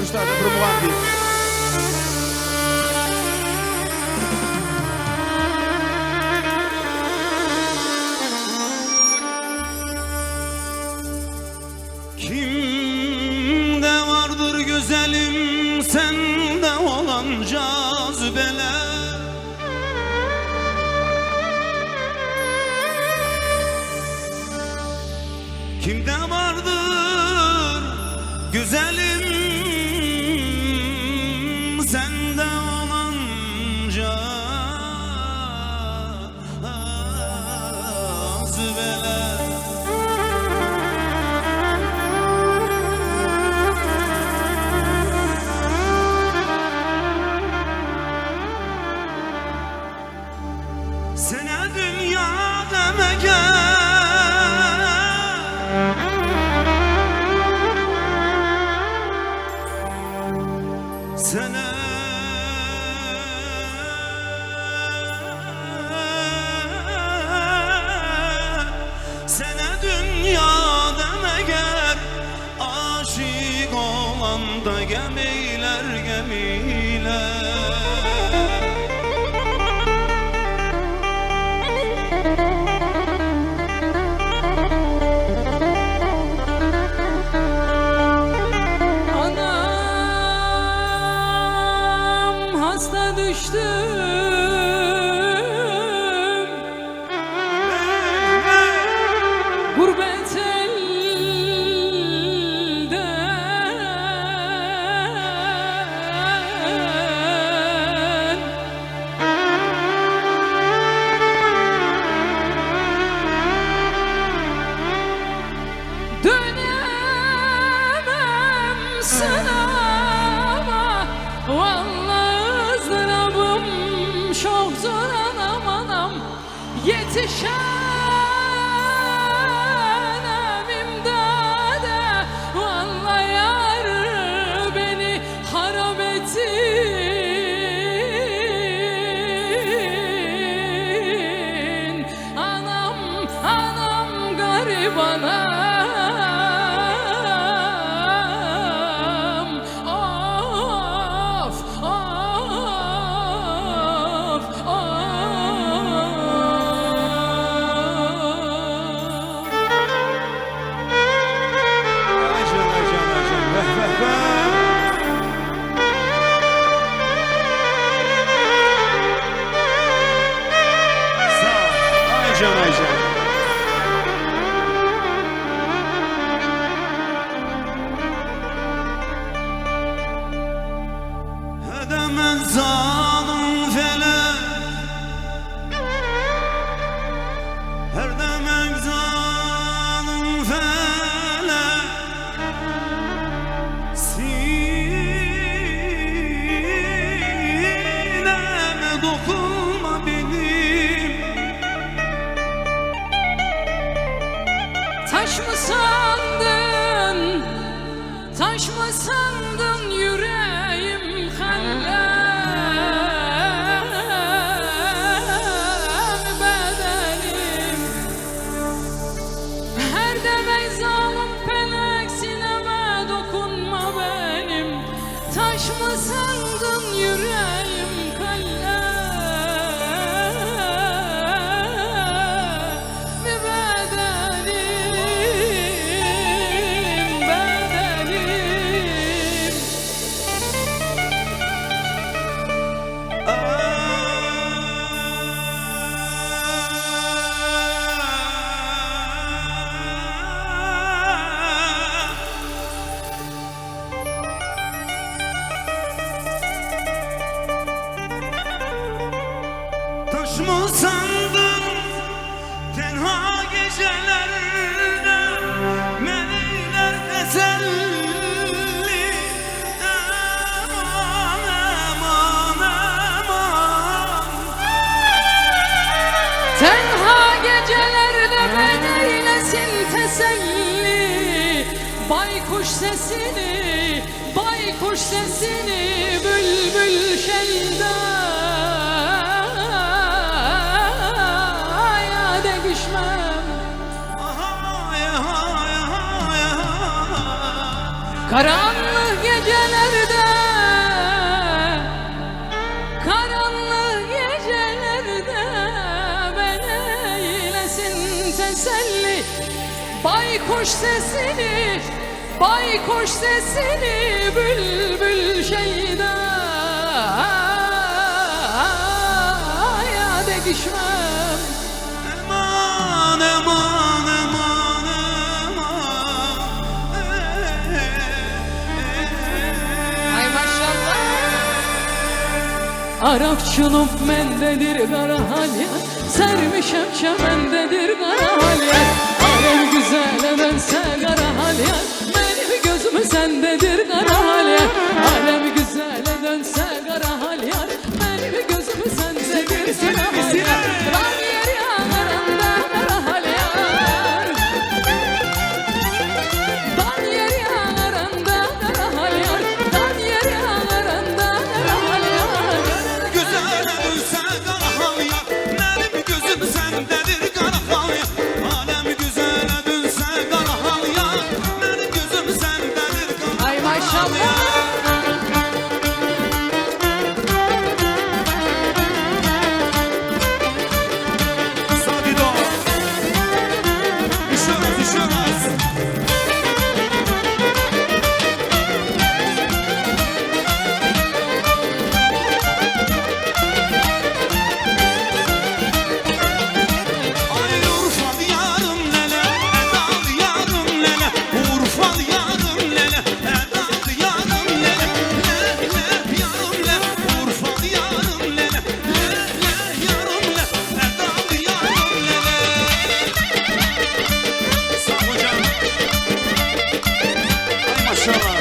Görüşlerde bir muhabbet. Kimde vardır güzelim sende olan cazibeler? Kimde vardır güzelim sende olan cazibeler? Sene dünya deme gel, sene dünya deme gel, aşık olan da gemiler gemiler. Hasta düştüm gurbet elden, dönemem sınava vallahi ızdırabım çok zor anam anam, yetişemem imdada vallahi yar beni harap ettin. Anam anam garip anam, Edemez zalim felek, her demek zalim felek, sineme dokunma benim. taş mı sandın, taş mı sandın yüreğim hallem bedenim, her demek zalim felek sineme dokunma benim. Taş mı sandın yüreğim kallem bedenim, bedenim. Taş mı sandın tenha gecelerde melekler teselli? Aman aman aman, Tenha gecelerde beni eylesin teselli. Baykuş sesini, baykuş sesini bülbül şeyda ya degişmem. Karanlık geceler baykuş sesini, baykuş sesini bülbül şeyda ya degişmem. Aman aman aman aman. Ay maşallah. Arapçılık mendedir kara halya, sermişem çemendedir kara halya. Alem güzele dönse kara halya, benim gözüm sendedir kara halya. Alem güzele dönse kara halya, benim gözüm sendedir kara halya. Ram yer yanarında kara halya, dan yer yanarında kara halya, dan yer yanarında kara halya. Güzel dönse kara halya, benim gözüm sendedir kara halya. Alem güzel dönse kara halya, benim gözüm sendedir kara Ay maşallah. Sabido. Düşürüz, düşürüz. Ay Urfa diyarım lele, Eda diyarım lele. Urfa diyarım lele, Eda diyarım lele. Le le yarım le, Urfa diyarım lele. Le le yarım le, Eda diyarım lele. Sağ ol hocam. Ay maşallah.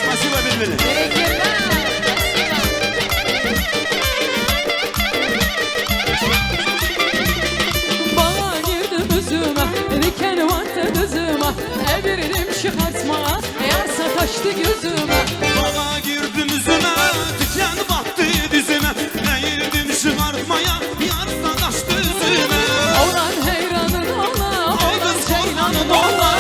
Спасибо Bülbül'üm. Teşekkürler. Bana girdim üzüme, diken battı dizime, evirdim çıkartma, yar sataştı gözüme. Bana girdim üzüme, diken battı dizime. Eğildim çıkartmaya, yarsa kaçtı üzüme. Olan heyranın ola, Ay olan kız ceylanın korkanın ola. ola.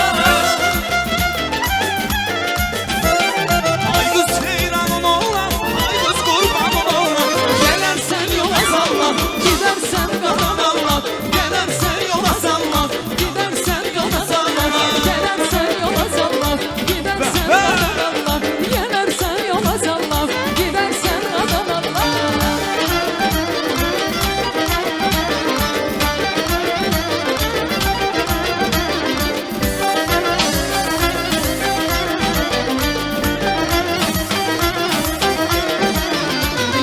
Ay kız seyranın ola, ay kız kurbanın ola. Gelersen yola sallan, gidersen kalan Allah. Gelersen yola sallan, gidersen yola sallan. Gelersen yola sallan, gidersen kalan Allah. Gelersen yola sallan, gidersen kalan Allah.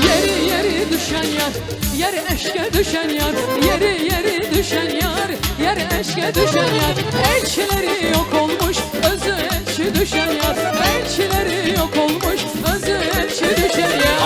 Yeri yeri düşen yar, yeri eşke düşen yar, yeri yeri düşen yar, yeri eşke düşen yar. Elçileri yok olmuş, özü elçi düşen yar. Elçileri yok olmuş, özü elçi düşen yar.